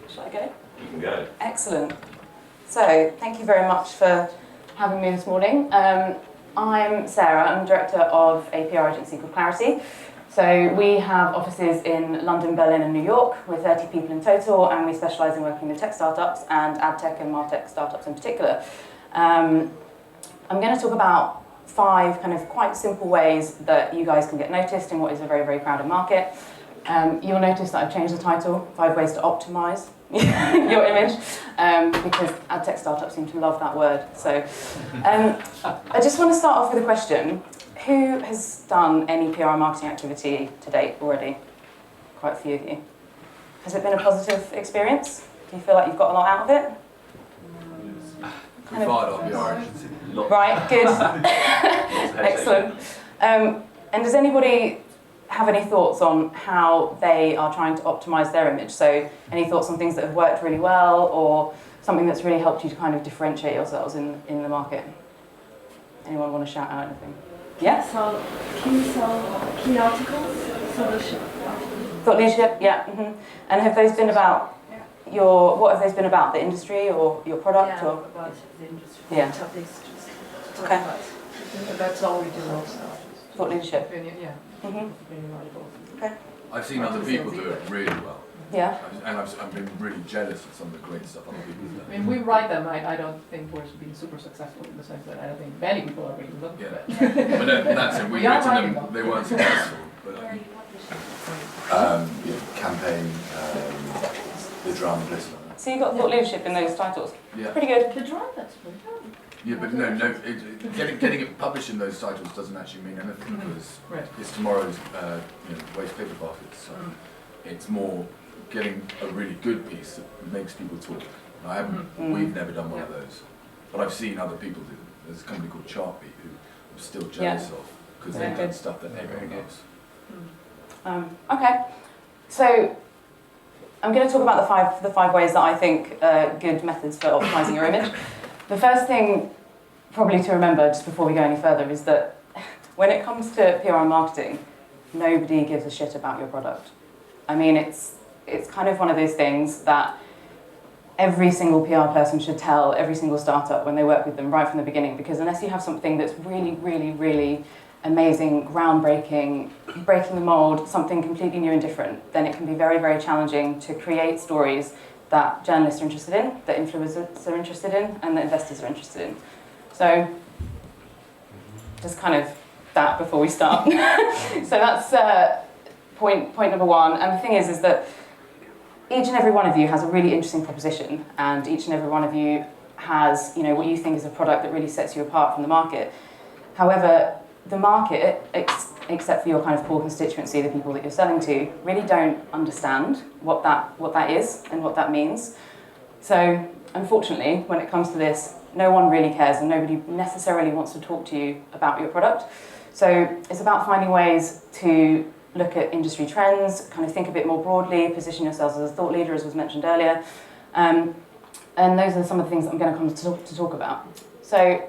Shall I go? You can go. Excellent. So, thank you very much for having me this morning. I'm Sarah, I'm director of a PR agency called Clarity. So we have offices in London, Berlin and New York. We're 30 people in total, and we specialise in working with tech startups and Adtech and MarTech startups in particular. I'm going to talk about 5 kind of quite simple ways that you guys can get noticed in what is a very, very crowded market. You'll notice that I've changed the title, 5 ways to optimise your image, because Adtech startups seem to love that word. So I just want to start off with a question. Who has done any PR marketing activity to date already? Quite a few of you. Has it been a positive experience? Do you feel like you've got a lot out of it? We fired our PR agency. Right, good. Excellent. And does anybody have any thoughts on how they are trying to optimise their image? So any thoughts on things that have worked really well, or something that's really helped you to kind of differentiate yourselves in the market? Anyone want to shout out anything? Yeah? So, key articles, solution. Thought leadership, yeah. Mm-hmm. And have those been about what have those been about? The industry or your product? Yeah, or? about the industry. Yeah. Topics, just Okay. That's all we do also. Thought leadership. Yeah. Mm-hmm. Okay. I've seen other people do it really well. Yeah. And I've been really jealous of some of the great stuff other people do. I mean, we write them. I don't think we're being super successful in the sense that I don't think many people are reading them. Yeah. But But no, that's it. We've We are written writing them, them. they weren't successful. But campaign, the drum, this. So you got thought leadership in those titles. Yeah. Pretty good. The drum, that's pretty good. Yeah, but getting it published in those titles doesn't actually mean anything because Right. it's tomorrow's waste paper baskets. So it's more getting a really good piece that makes people talk. I haven't. We've never done one of those, but I've seen other people do them. There's a company called Chartbeat who I'm still jealous of because Very they've done good. stuff that everyone knows. Okay. So I'm going to talk about the five ways that I think are good methods for optimising your image. The first thing probably to remember just before we go any further is that when it comes to PR and marketing, nobody gives a shit about your product. I mean, it's kind of one of those things that every single PR person should tell every single startup when they work with them right from the beginning, because unless you have something that's really, really, really amazing, groundbreaking, breaking the mold, something completely new and different, then it can be very, very challenging to create stories that journalists are interested in, that influencers are interested in, and that investors are interested in. So, just kind of that before we start. So that's point number 1. And the thing is that each and every one of you has a really interesting proposition, and each and every one of you has, what you think is a product that really sets you apart from the market. However, the market, except for your kind of core constituency, the people that you're selling to, really don't understand what that is and what that means. So, unfortunately, when it comes to this, no one really cares and nobody necessarily wants to talk to you about your product. So it's about finding ways to look at industry trends, kind of think a bit more broadly, position yourselves as a thought leader, as was mentioned earlier. And those are some of the things that I'm going to come to talk about. So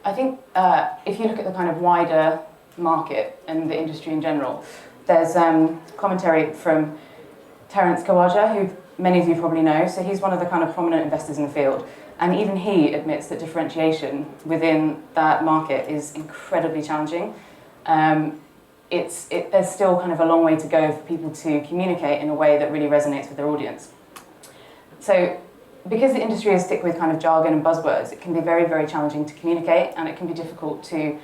I think if you look at the kind of wider market and the industry in general, there's commentary from Terence Kawaja, who many of you probably know. So he's one of the kind of prominent investors in the field. And even he admits that differentiation within that market is incredibly challenging. There's still kind of a long way to go for people to communicate in a way that really resonates with their audience. So because the industry is thick with kind of jargon and buzzwords, it can be very, very challenging to communicate, and it can be difficult to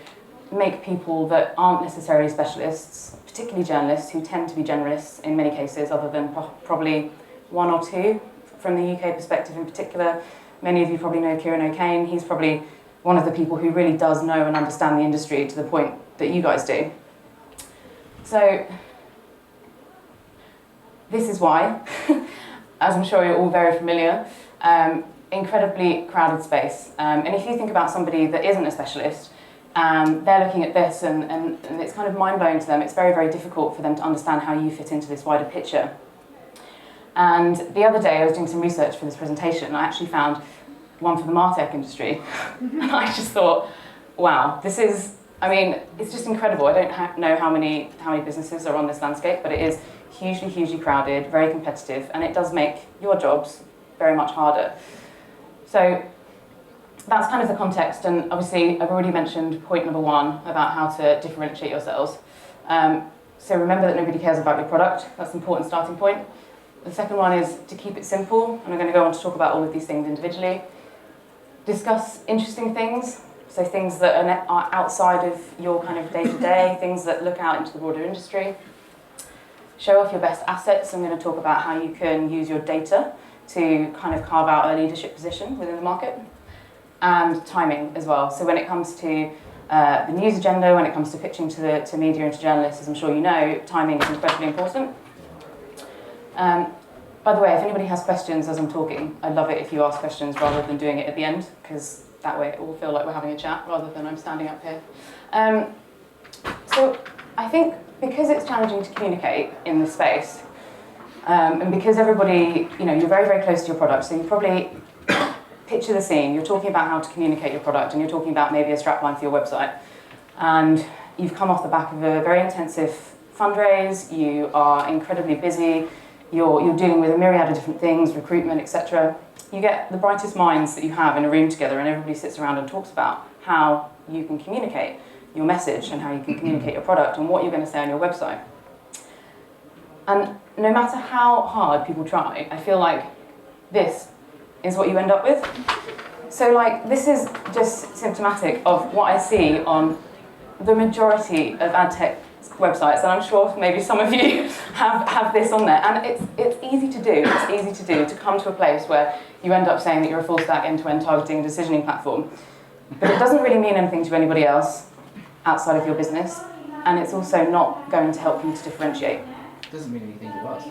make people that aren't necessarily specialists, particularly journalists, who tend to be generalists in many cases, other than probably 1 or 2 from the UK perspective in particular. Many of you probably know Kieran O'Kane. He's probably one of the people who really does know and understand the industry to the point that you guys do. So this is why, as I'm sure you're all very familiar, incredibly crowded space. And if you think about somebody that isn't a specialist, they're looking at this and it's kind of mind-blowing to them. It's very, very difficult for them to understand how you fit into this wider picture. And the other day I was doing some research for this presentation, and I actually found one for the MarTech industry. And I just thought, wow, this is I mean, it's just incredible. I don't know how many businesses are on this landscape, but it is hugely, hugely crowded, very competitive, and it does make your jobs very much harder. So that's kind of the context, and obviously I've already mentioned point number 1 about how to differentiate yourselves. So remember that nobody cares about your product. That's an important starting point. The second one is to keep it simple, and I'm going to go on to talk about all of these things individually. Discuss interesting things, so things that are outside of your kind of day-to-day, things that look out into the broader industry. Show off your best assets. I'm going to talk about how you can use your data to kind of carve out a leadership position within the market. And timing as well. So when it comes to the news agenda, when it comes to pitching to media and to journalists, as I'm sure you know, timing is incredibly important. By the way, if anybody has questions as I'm talking, I'd love it if you ask questions rather than doing it at the end, because that way it will feel like we're having a chat rather than I'm standing up here. So I think because it's challenging to communicate in this space, and because everybody, you're very, very close to your product, so you probably picture the scene, you're talking about how to communicate your product, and you're talking about maybe a strapline for your website, and you've come off the back of a very intensive fundraise, you are incredibly busy, you're dealing with a myriad of different things, recruitment, etc. You get the brightest minds that you have in a room together, and everybody sits around and talks about how you can communicate your message and how you can communicate your product and what you're going to say on your website. And no matter how hard people try, I feel like this is what you end up with. So this is just symptomatic of what I see on the majority of Adtech websites, and I'm sure maybe some of you have this on there. And it's easy to do. It's easy to do to come to a place where you end up saying that you're a full stack end-to-end targeting and decisioning platform, but it doesn't really mean anything to anybody else outside of your business, and it's also not going to help you to differentiate. Doesn't mean anything to us.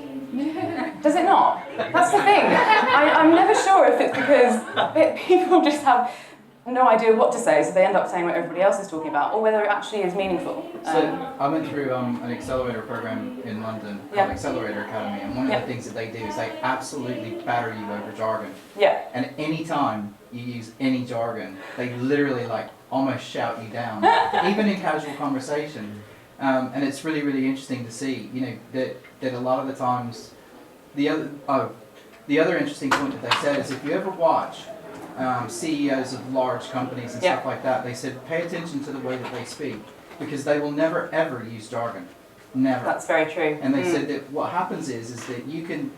Does it not? That's the thing. I'm never sure if it's because people just have no idea what to say, so they end up saying what everybody else is talking about, or whether it actually is meaningful. So I went through an accelerator program in London called Accelerator Academy, and one of the things that they do is they absolutely batter you over jargon. Yeah. And any time you use any jargon, they literally almost shout you down, even in casual conversation. And it's really, really interesting to see, that a lot of the times, the other interesting point that they said is if you ever watch CEOs of large companies and stuff like that, they said pay attention to the way that they speak, because they will never ever use jargon. Never. That's very true. And they said that what happens is that you can,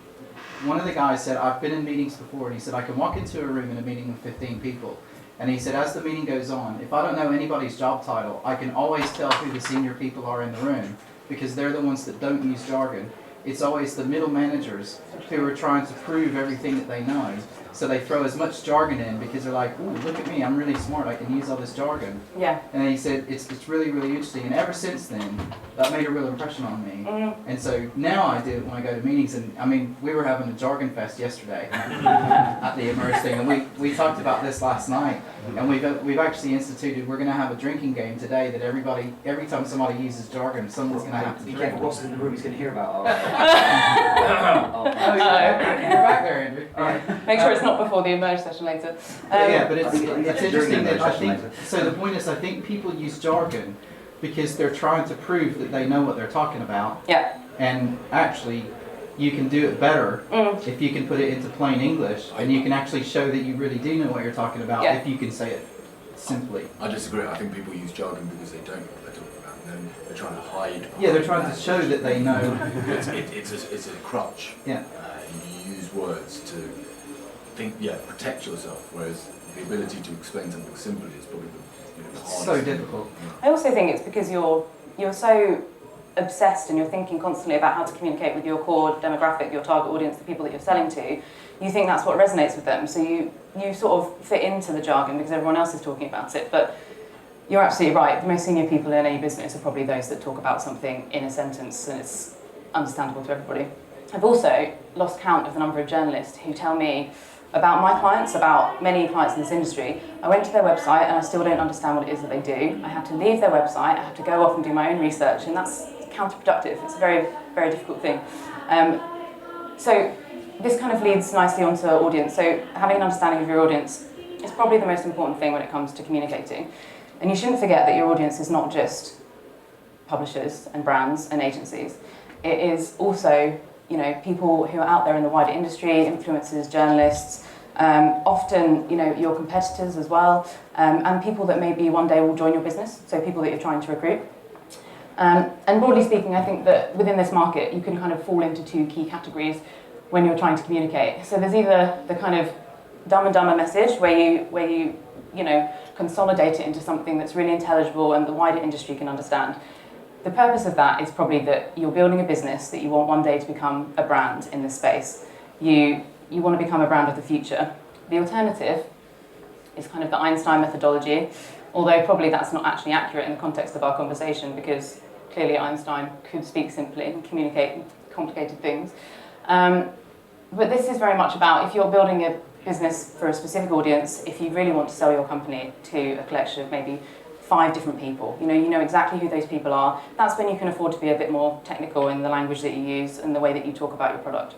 one of the guys said, I've been in meetings before, and he said I can walk into a room in a meeting with 15 people, and he said as the meeting goes on, if I don't know anybody's job title, I can always tell who the senior people are in the room, because they're the ones that don't use jargon. It's always the middle managers who are trying to prove everything that they know. So they throw as much jargon in because they're like, ooh, look at me, I'm really smart, I can use all this jargon. Yeah. And he said, it's really, really interesting. And ever since then, that made a real impression on me. And so now I do it when I go to meetings. And I mean, we were having a jargon fest yesterday at the Immerse thing. And we talked about this last night. And we've actually instituted, we're going to have a drinking game today that every time somebody uses jargon, someone's going to have to Be drink. careful what's in the room, he's going to hear about all Oh, you're back there, Andrew. Make sure it's not before the emerge session later. Yeah, but it's during interesting the that I session think, later. so the point is I think people use jargon because they're trying to prove that they know what they're talking about. Yeah. And actually, you can do it better if you can put it into plain English, and you can actually show that you really do know what you're talking about if you can say it simply. I disagree. I think people use jargon because they don't know what they're talking about. And then they're trying to hide. Yeah, they're trying to show that they know. It's a crutch. Yeah. You use words to protect yourself, whereas the ability to explain something simply is probably the hardest. So difficult. I also think it's because you're so obsessed and you're thinking constantly about how to communicate with your core demographic, your target audience, the people that you're selling to. You think that's what resonates with them, so you sort of fit into the jargon because everyone else is talking about it. But you're absolutely right. The most senior people in any business are probably those that talk about something in a sentence and it's understandable to everybody. I've also lost count of the number of journalists who tell me about my clients, about many clients in this industry. I went to their website and I still don't understand what it is that they do. I had to leave their website, I had to go off and do my own research, and that's counterproductive. It's a very, very difficult thing. So this kind of leads nicely onto audience. So having an understanding of your audience is probably the most important thing when it comes to communicating. And you shouldn't forget that your audience is not just publishers and brands and agencies. It is also, you know, people who are out there in the wider industry, influencers, journalists, often, you know, your competitors as well, and people that maybe one day will join your business, so people that you're trying to recruit. And broadly speaking, I think that within this market, you can kind of fall into two key categories when you're trying to communicate. So there's either the kind of dumb and dumber message where you know, consolidate it into something that's really intelligible and the wider industry can understand. The purpose of that is probably that you're building a business that you want one day to become a brand in this space. You want to become a brand of the future. The alternative is kind of the Einstein methodology, although probably that's not actually accurate in the context of our conversation, because clearly Einstein could speak simply and communicate complicated things. But this is very much about, if you're building a business for a specific audience, if you really want to sell your company to a collection of maybe 5 different people, you know exactly who those people are, that's when you can afford to be a bit more technical in the language that you use and the way that you talk about your product.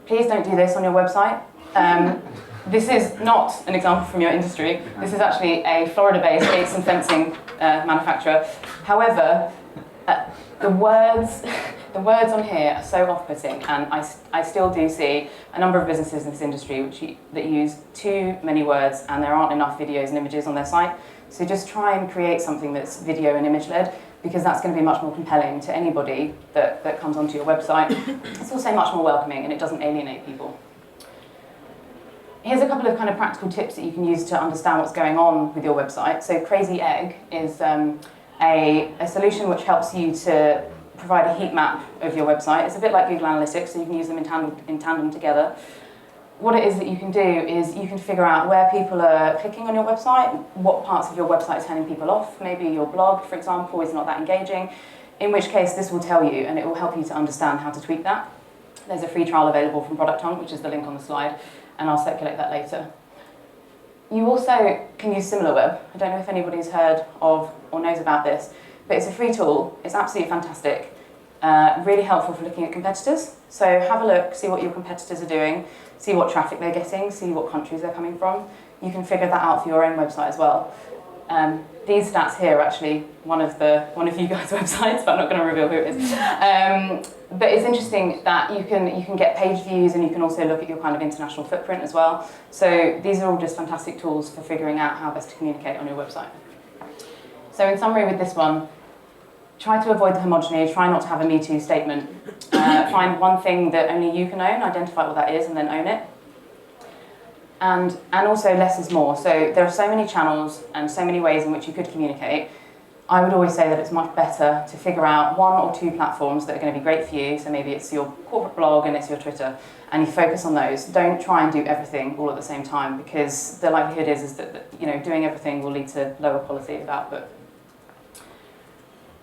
Please don't do this on your website. This is not an example from your industry. This is actually a Florida-based gates and fencing manufacturer. However, the words on here are so off-putting, and I still do see a number of businesses in this industry that use too many words, and there aren't enough videos and images on their site. So just try and create something that's video and image-led, because that's going to be much more compelling to anybody that comes onto your website. It's also much more welcoming, and it doesn't alienate people. Here's a couple of kind of practical tips that you can use to understand what's going on with your website. So Crazy Egg is a solution which helps you to provide a heat map of your website. It's a bit like Google Analytics, so you can use them in tandem together. What it is that you can do is you can figure out where people are clicking on your website, what parts of your website is turning people off. Maybe your blog, for example, is not that engaging, in which case this will tell you, and it will help you to understand how to tweak that. There's a free trial available from Product Hunt, which is the link on the slide, and I'll circulate that later. You also can use SimilarWeb. I don't know if anybody's heard of or knows about this, but it's a free tool. It's absolutely fantastic. Really helpful for looking at competitors. So have a look, see what your competitors are doing, see what traffic they're getting, see what countries they're coming from. You can figure that out for your own website as well. These stats here are actually one of you guys' websites, but I'm not going to reveal who it is. But it's interesting that you can get page views, and you can also look at your kind of international footprint as well. So these are all just fantastic tools for figuring out how best to communicate on your website. So in summary with this one, try to avoid the homogeny, try not to have a Me Too statement. Find one thing that only you can own, identify what that is, and then own it. And also less is more. So there are so many channels and so many ways in which you could communicate. I would always say that it's much better to figure out 1 or 2 platforms that are going to be great for you. So maybe it's your corporate blog and it's your Twitter, and you focus on those. Don't try and do everything all at the same time, because the likelihood is that doing everything will lead to lower quality of output.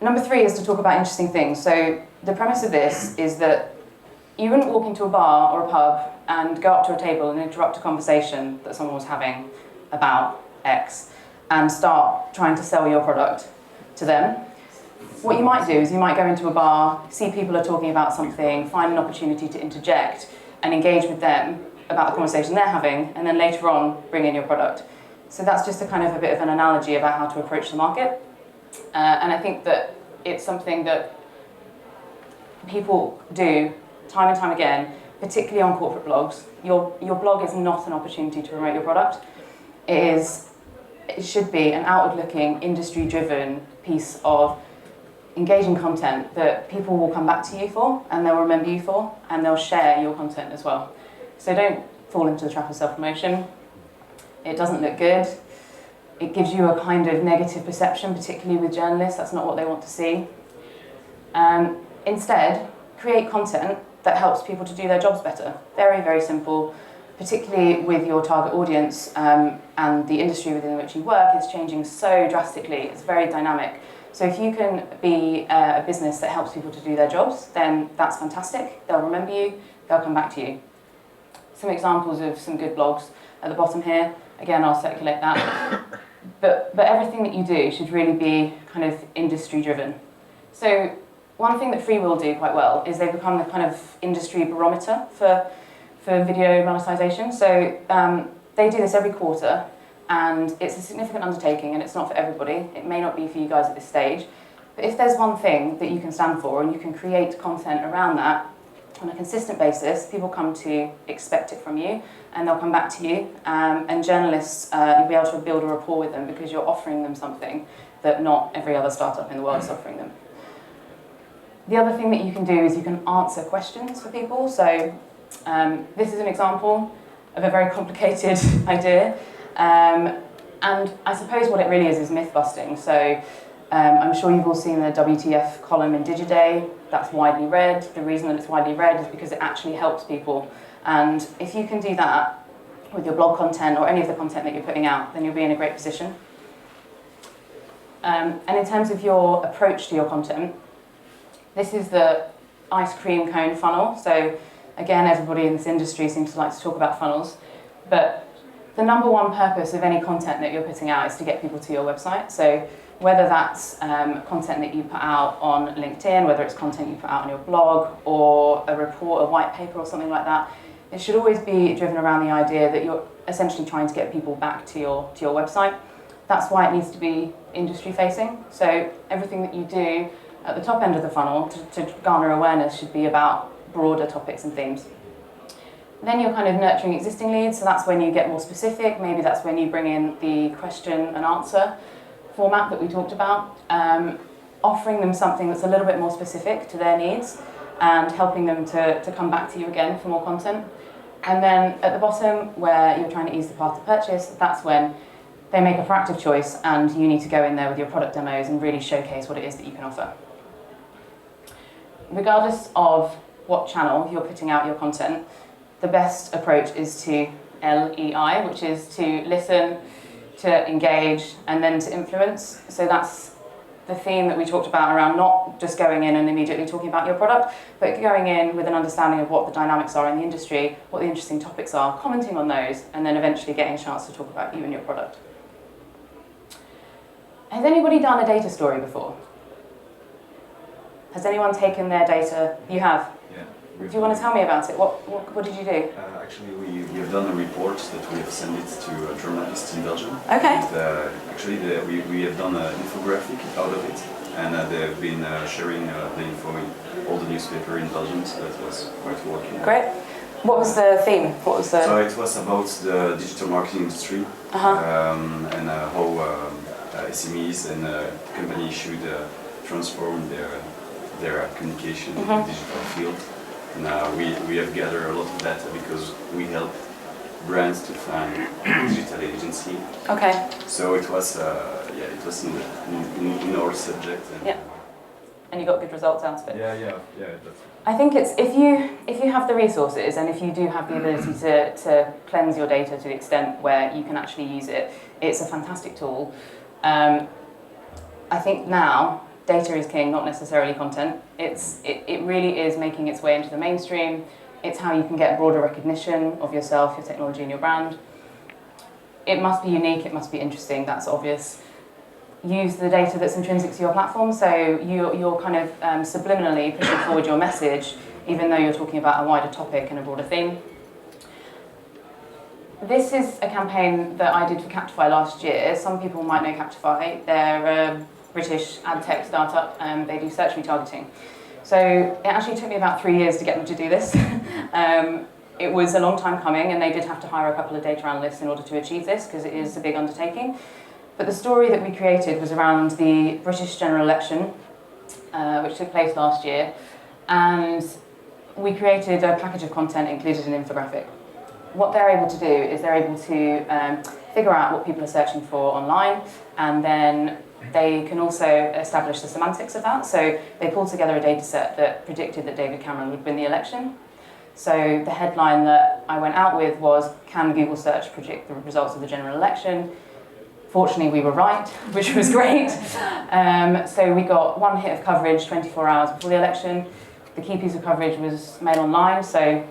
Number 3 is to talk about interesting things. So the premise of this is that you wouldn't walk into a bar or a pub and go up to a table and interrupt a conversation that someone was having about X and start trying to sell your product to them. What you might do is you might go into a bar, see people are talking about something, find an opportunity to interject and engage with them about the conversation they're having, and then later on bring in your product. So that's just a kind of a bit of an analogy about how to approach the market. And I think that it's something that people do time and time again, particularly on corporate blogs. Your blog is not an opportunity to promote your product. It should be an outward-looking, industry-driven piece of engaging content that people will come back to you for, and they'll remember you for, and they'll share your content as well. So don't fall into the trap of self-promotion. It doesn't look good. It gives you a kind of negative perception, particularly with journalists. That's not what they want to see. Instead, create content that helps people to do their jobs better. Very, very simple, particularly with your target audience and the industry within which you work is changing so drastically. It's very dynamic. So if you can be a business that helps people to do their jobs, then that's fantastic. They'll remember you, they'll come back to you. Some examples of some good blogs at the bottom here. Again, I'll circulate that. But everything that you do should really be kind of industry driven. So one thing that Freewheel do quite well is they become the kind of industry barometer for video monetization. So they do this every quarter, and it's a significant undertaking and it's not for everybody. It may not be for you guys at this stage, but if there's one thing that you can stand for and you can create content around that on a consistent basis, people come to expect it from you and they'll come back to you, and journalists, you'll be able to build a rapport with them because you're offering them something that not every other startup in the world is offering them. The other thing that you can do is you can answer questions for people. So this is an example of a very complicated idea. And I suppose what it really is myth busting. So I'm sure you've all seen the WTF column in Digiday. That's widely read. The reason that it's widely read is because it actually helps people. And if you can do that with your blog content or any of the content that you're putting out, then you'll be in a great position. And in terms of your approach to your content, this is the ice cream cone funnel. So again, everybody in this industry seems to like to talk about funnels. But the number one purpose of any content that you're putting out is to get people to your website. So whether that's content that you put out on LinkedIn, whether it's content you put out on your blog, or a report, a white paper or something like that, it should always be driven around the idea that you're essentially trying to get people back to your website. That's why it needs to be industry facing. So everything that you do at the top end of the funnel to garner awareness should be about broader topics and themes. Then you're kind of nurturing existing leads, so that's when you get more specific. Maybe that's when you bring in the question and answer format that we talked about, offering them something that's a little bit more specific to their needs and helping them to come back to you again for more content. And then at the bottom, where you're trying to ease the path to purchase, that's when they make a proactive choice and you need to go in there with your product demos and really showcase what it is that you can offer. Regardless of what channel you're putting out your content, the best approach is to LEI, which is to listen, to engage, and then to influence. So that's the theme that we talked about around not just going in and immediately talking about your product, but going in with an understanding of what the dynamics are in the industry, what the interesting topics are, commenting on those, and then eventually getting a chance to talk about you and your product. Has anybody done a data story before? Has anyone taken their data? You have? Yeah. Do you want to tell me about it? What did you do? Actually, we have done a report that we have sent it to journalists in Belgium. Okay. And, actually, we have done an infographic out of it, and they've been sharing the info in all the newspapers in Belgium, so that was quite working. Great. What was the theme? What was the? So it was about the digital marketing industry and how SMEs and companies should transform their communication in the digital field. And we have gathered a lot of data because we help brands to find digital agency. Okay. So it was it was in our subject. And, yeah. And you got good results out of it. Yeah. That's I think it's if you have the resources and if you do have the ability to cleanse your data to the extent where you can actually use it, it's a fantastic tool. I think now data is king, not necessarily content. It really is making its way into the mainstream. It's how you can get broader recognition of yourself, your technology, and your brand. It must be unique. It must be interesting. That's obvious. Use the data that's intrinsic to your platform, so you're kind of subliminally pushing forward your message, even though you're talking about a wider topic and a broader theme. This is a campaign that I did for Captify last year. Some people might know Captify. They're a British Adtech startup, and they do search retargeting. So it actually took me about 3 years to get them to do this. It was a long time coming, and they did have to hire a couple of data analysts in order to achieve this, because it is a big undertaking. But the story that we created was around the British general election, which took place last year, and we created a package of content, included an infographic. What they're able to do is they're able to figure out what people are searching for online, and then they can also establish the semantics of that. So they pulled together a data set that predicted that David Cameron would win the election. So the headline that I went out with was, "Can Google search predict the results of the general election?" Fortunately, we were right, which was great. So we got one hit of coverage 24 hours before the election. The key piece of coverage was Mail Online, so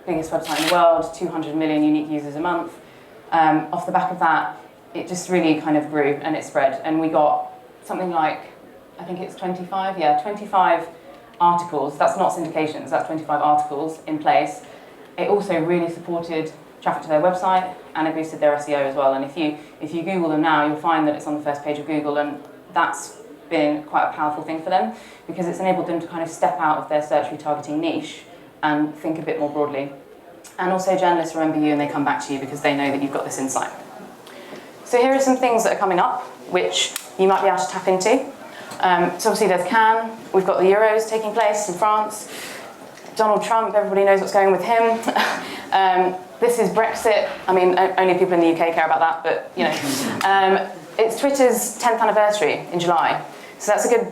biggest website in the world, 200 million unique users a month. Off the back of that, it just really kind of grew and it spread. And we got something like, I think it's 25 articles. That's not syndications, that's 25 articles in place. It also really supported traffic to their website, and it boosted their SEO as well. And if you Google them now, you'll find that it's on the first page of Google, and that's been quite a powerful thing for them because it's enabled them to kind of step out of their search retargeting niche and think a bit more broadly. And also journalists remember you and they come back to you because they know that you've got this insight. So here are some things that are coming up which you might be able to tap into. So obviously there's Cannes, we've got the Euros taking place in France, Donald Trump, everybody knows what's going with him. This is Brexit. I mean, only people in the UK care about that, but you know. It's Twitter's 10th anniversary in July. So that's a good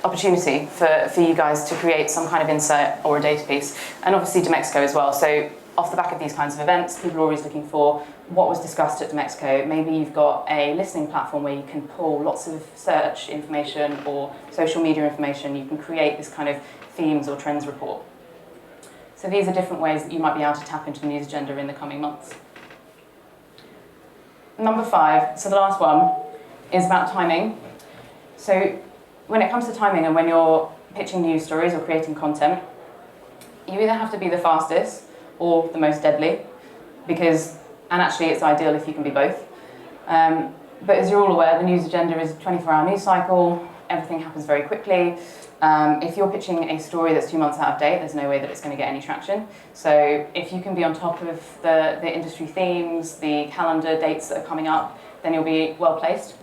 opportunity for you guys to create some kind of insert or a data piece. And obviously Mexico as well. So off the back of these kinds of events, people are always looking for what was discussed at Mexico. Maybe you've got a listening platform where you can pull lots of search information or social media information. You can create this kind of themes or trends report. So these are different ways that you might be able to tap into the news agenda in the coming months. Number 5, so the last one, is about timing. So when it comes to timing and when you're pitching news stories or creating content, you either have to be the fastest or the most deadly, and actually it's ideal if you can be both. But as you're all aware, the news agenda is a 24-hour news cycle, everything happens very quickly. If you're pitching a story that's 2 months out of date, there's no way that it's going to get any traction. So if you can be on top of the industry themes, the calendar dates that are coming up, then you'll be well placed.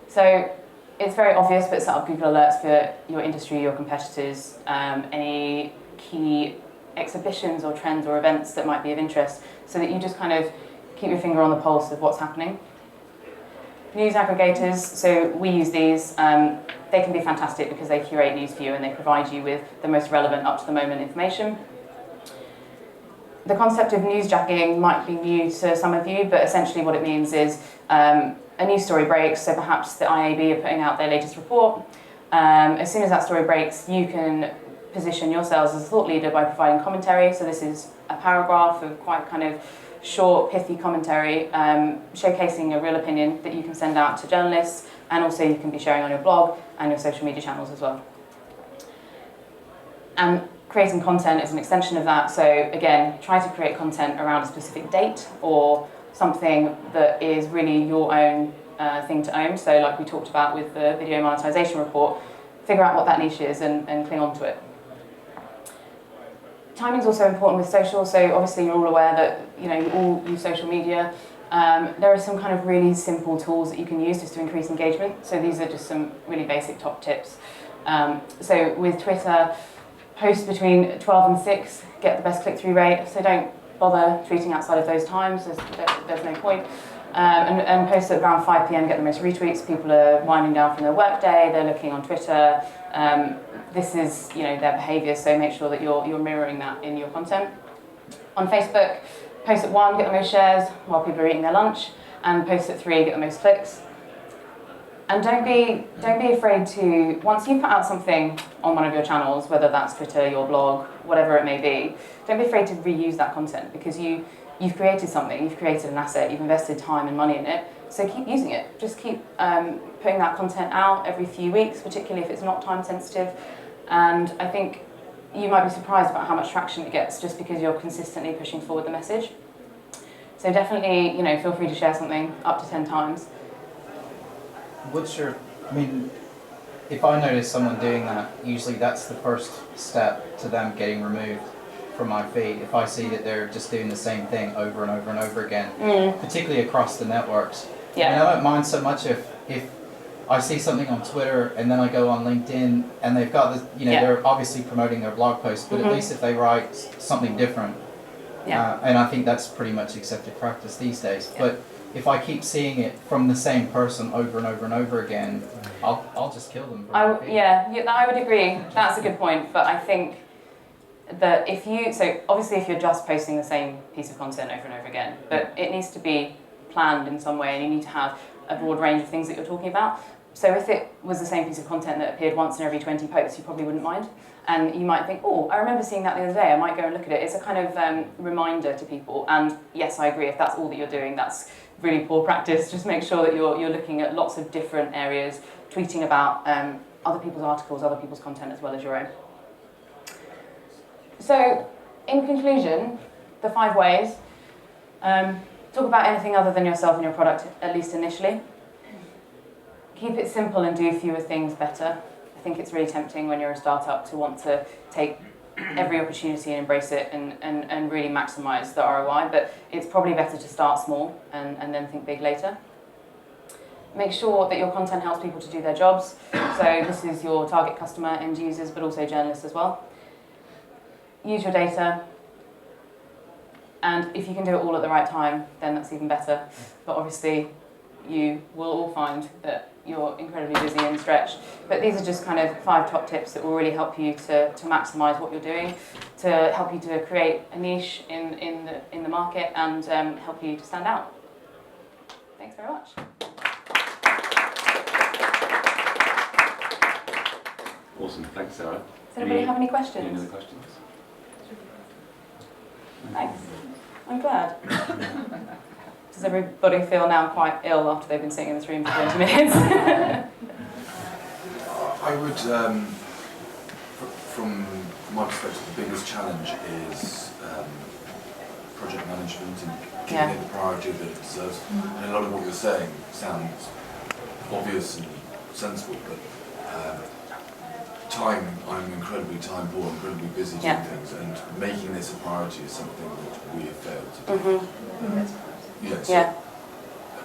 So it's very obvious, but set up Google Alerts for your industry, your competitors, any key exhibitions or trends or events that might be of interest, so that you just kind of keep your finger on the pulse of what's happening. News aggregators, so we use these. They can be fantastic because they curate news for you and they provide you with the most relevant up-to-the-moment information. The concept of newsjacking might be new to some of you, but essentially what it means is a news story breaks, so perhaps the IAB are putting out their latest report. As soon as that story breaks, you can position yourselves as a thought leader by providing commentary. So this is a paragraph of quite kind of short, pithy commentary, showcasing a real opinion that you can send out to journalists, and also you can be sharing on your blog and your social media channels as well. And creating content is an extension of that. So again, try to create content around a specific date or something that is really your own thing to own. So like we talked about with the video monetization report, figure out what that niche is and cling on to it. Timing is also important with social. So obviously you're all aware that you all use social media. There are some kind of really simple tools that you can use just to increase engagement. So these are just some really basic top tips. So with Twitter, post between 12 and 6, get the best click-through rate. So don't bother tweeting outside of those times, there's no point. And post at around 5 PM, get the most retweets. People are winding down from their work day, they're looking on Twitter. This is their behaviour, so make sure that you're mirroring that in your content. On Facebook, post at 1, get the most shares while people are eating their lunch, and post at 3, get the most clicks. And don't be afraid to, once you put out something on one of your channels, whether that's Twitter, your blog, whatever it may be, don't be afraid to reuse that content, because you've created something, you've created an asset, you've invested time and money in it, so keep using it. Just keep putting that content out every few weeks, particularly if it's not time sensitive. And I think you might be surprised about how much traction it gets just because you're consistently pushing forward the message. So definitely, feel free to share something up to 10 times. If I notice someone doing that, usually that's the first step to them getting removed from my feed. If I see that they're just doing the same thing over and over and over again, particularly across the networks. Yeah. I don't mind so much if I see something on Twitter and then I go on LinkedIn and they've got this, they're obviously promoting their blog post, but at least if they write something different, and I think that's pretty much accepted practice these days. Yeah. But if I keep seeing it from the same person over and over and over again, I'll just kill them. I would agree. That's a good point. But I think that obviously if you're just posting the same piece of content over and over again, but it needs to be planned in some way, and you need to have a broad range of things that you're talking about. So if it was the same piece of content that appeared once in every 20 posts, you probably wouldn't mind. And you might think, I remember seeing that the other day, I might go and look at it. It's a kind of reminder to people. And yes, I agree, if that's all that you're doing, that's really poor practice. Just make sure that you're looking at lots of different areas, tweeting about other people's articles, other people's content, as well as your own. So, in conclusion, the 5 ways. Talk about anything other than yourself and your product, at least initially. Keep it simple and do fewer things better. I think it's really tempting when you're a startup to want to take every opportunity and embrace it and really maximise the ROI, but it's probably better to start small and then think big later. Make sure that your content helps people to do their jobs. So this is your target customer, end users, but also journalists as well. Use your data. And if you can do it all at the right time, then that's even better. But obviously, you will all find that you're incredibly busy and stretched. But these are just kind of 5 top tips that will really help you to maximise what you're doing, to help you to create a niche in the market and help you to stand out. Thanks very much. Awesome, thanks Sarah. Does anybody have any Any questions? other questions? Thanks. I'm glad. Does everybody feel now quite ill after they've been sitting in this room for 20 minutes? I would, from my perspective, the biggest challenge is project management and giving it the priority that it deserves. And a lot of what you're saying sounds obvious and sensible, but I'm incredibly time poor, incredibly busy doing things, and making this a priority is something that we have failed to do. Yes. Yeah.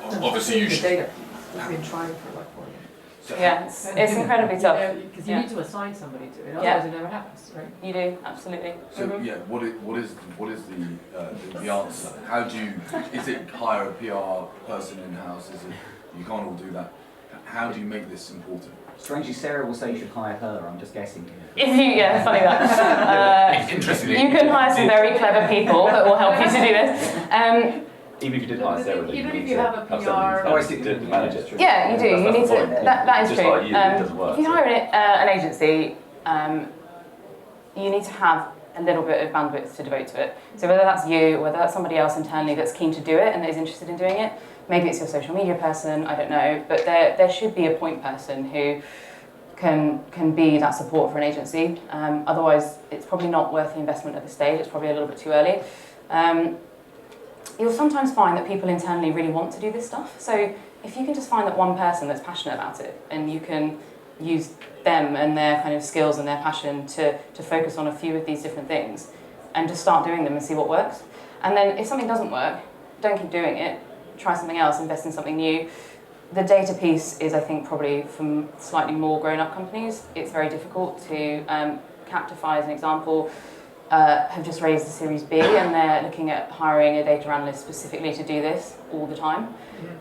Obviously you The should. data. We've been trying for like 4 years. So Yeah, it's incredibly tough. Because you need to assign somebody to it, Yeah. otherwise it never happens, right? You do, absolutely. So yeah, what is the answer? How do you? Is it hire a PR person in house? Is it you can't all do that? How do you make this important? Strangely, Sarah will say you should hire her. I'm just guessing. If you, yeah, funny that. Interestingly, You can hire some very clever people that will help you to do this. Even if you did hire Sarah, then Even you if need you to have a PR somebody Oh, I see. to manage it. Yeah, you do. You That's need the to. point. That is Just true. like you, it doesn't work. If you hire an agency, you need to have a little bit of bandwidth to devote to it. So whether that's you, whether that's somebody else internally that's keen to do it and that is interested in doing it, maybe it's your social media person, I don't know, but there should be a point person who can be that support for an agency. Otherwise, it's probably not worth the investment at this stage. It's probably a little bit too early. You'll sometimes find that people internally really want to do this stuff. So if you can just find that one person that's passionate about it and you can use them and their kind of skills and their passion to focus on a few of these different things and just start doing them and see what works. And then if something doesn't work, don't keep doing it. Try something else, invest in something new. The data piece is, I think, probably from slightly more grown-up companies, it's very difficult to Captify, as an example, have just raised a Series B and they're looking at hiring a data analyst specifically to do this all the time.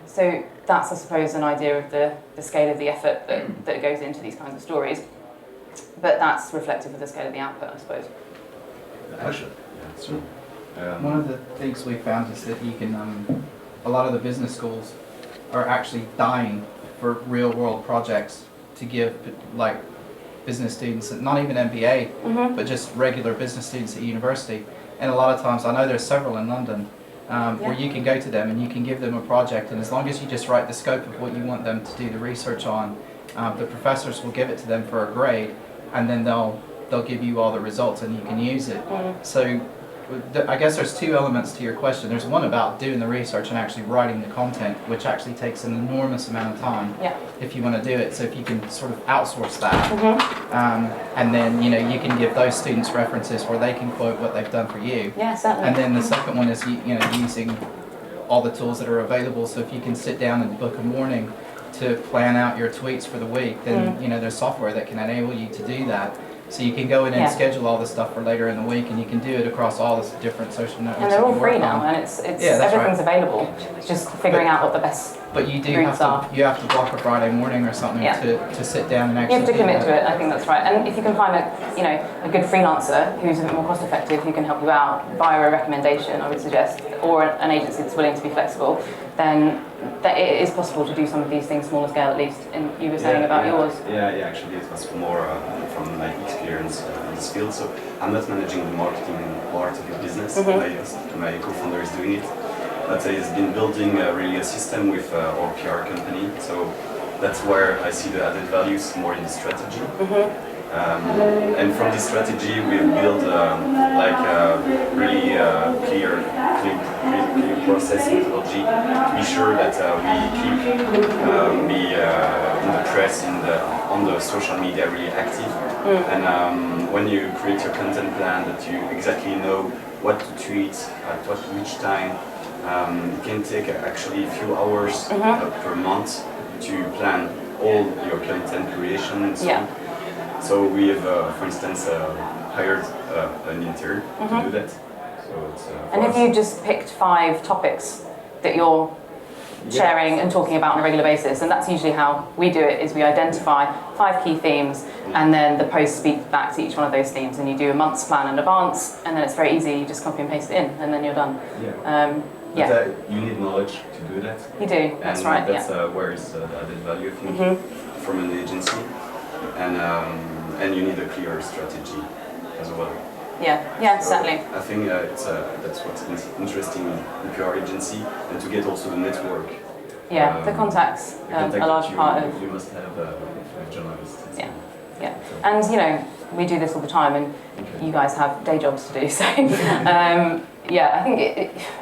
So that's, I suppose, an idea of the scale of the effort that goes into these kinds of stories. But that's reflective of the scale of the output, I suppose. Actually, yeah, that's true. One of the things we found is that you can, a lot of the business schools are actually dying for real world projects to give like business students, not even MBA, but just regular business students at university. And a lot of times, I know there's several in London, where you can go to them and you can give them a project, and as long as you just write the scope of what you want them to do the research on, the professors will give it to them for a grade, and then they'll give you all the results and you can use it. So I guess there's 2 elements to your question. There's one about doing the research and actually writing the content, which actually takes an enormous amount of time if you want to do it. So if you can sort of outsource that, and then you can give those students references where they can quote what they've done for you. Yeah, certainly. And then the second one is using all the tools that are available. So if you can sit down and book a morning to plan out your tweets for the week, then there's software that can enable you to do that. So you can go in and schedule all this stuff for later in the week, and you can do it across all the different social networks. And they're all that you work free now, on. and it's Yeah, that's everything's right. available. It's just figuring out what the best. But you do routes are. have to block a Friday morning or something to sit down and actually. You have to do commit that. to it. I think that's right. And if you can find a good freelancer who's a bit more cost effective, who can help you out via a recommendation, I would suggest, or an agency that's willing to be flexible, then it is possible to do some of these things smaller scale at least. And you were saying about yours. Yeah, actually it was more from my experience in this field. So I'm not managing the marketing part of the business. My co-founder is doing it. But he's been building really a system with our PR company. So that's where I see the added values more in the strategy. And from this strategy, we've built like a really clear process methodology to be sure that we keep in the press, on the social media really active. And when you create your content plan, that you exactly know what to tweet at which time. It can take actually a few hours per month to plan all your content creation and so on. So we have, for instance, hired an intern to do that. So it's, and have you just picked 5 topics that you're sharing and talking about on a regular basis? And that's usually how we do it, is we identify 5 key themes, and then the posts speak back to each one of those themes, and you do a month's plan in advance, and then it's very easy, you just copy and paste it in, and then you're done. But you need knowledge to do that. You do, that's and right. That's where is the added value, I think, from an agency. And you need a clear strategy as well. Yeah, So certainly. I think that's what's interesting in PR agency, and to get also the network. The contacts, the contact a large that part of. you must have journalists. Yeah. And we do this all the time, and you guys have day jobs to do. So I think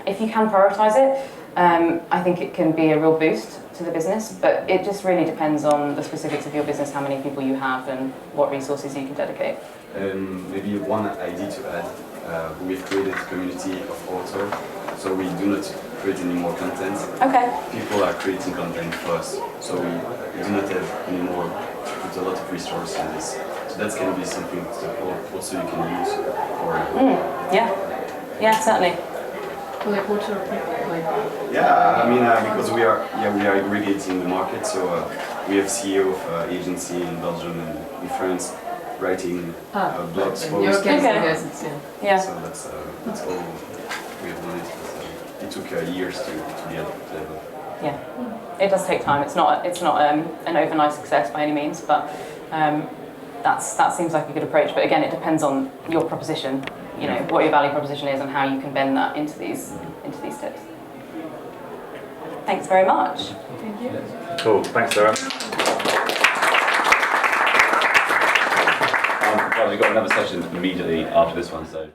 if you can prioritise it, I think it can be a real boost to the business. But it just really depends on the specifics of your business, how many people you have, and what resources you can dedicate. Maybe one idea to add: we've created a community of authors, so we do not create any more content. Okay. People are creating content for us, so we do not have any more to put a lot of resources in this. So that can be something that also you can use for. Yeah, certainly. Like what sort of people? Yeah, I mean because we are aggregating the market, so we have CEO of agency in Belgium and in France writing blog posts. In your case, I guess it's So that's all we have done. It took years to be at that level. Yeah, it does take time. It's not an overnight success by any means, but that seems like a good approach. But again, it depends on your proposition. You know what your value proposition is and how you can bend that into these tips. Thanks very much. Thank you. Cool. Thanks, Sara. Well, we've got another session immediately after this one, so.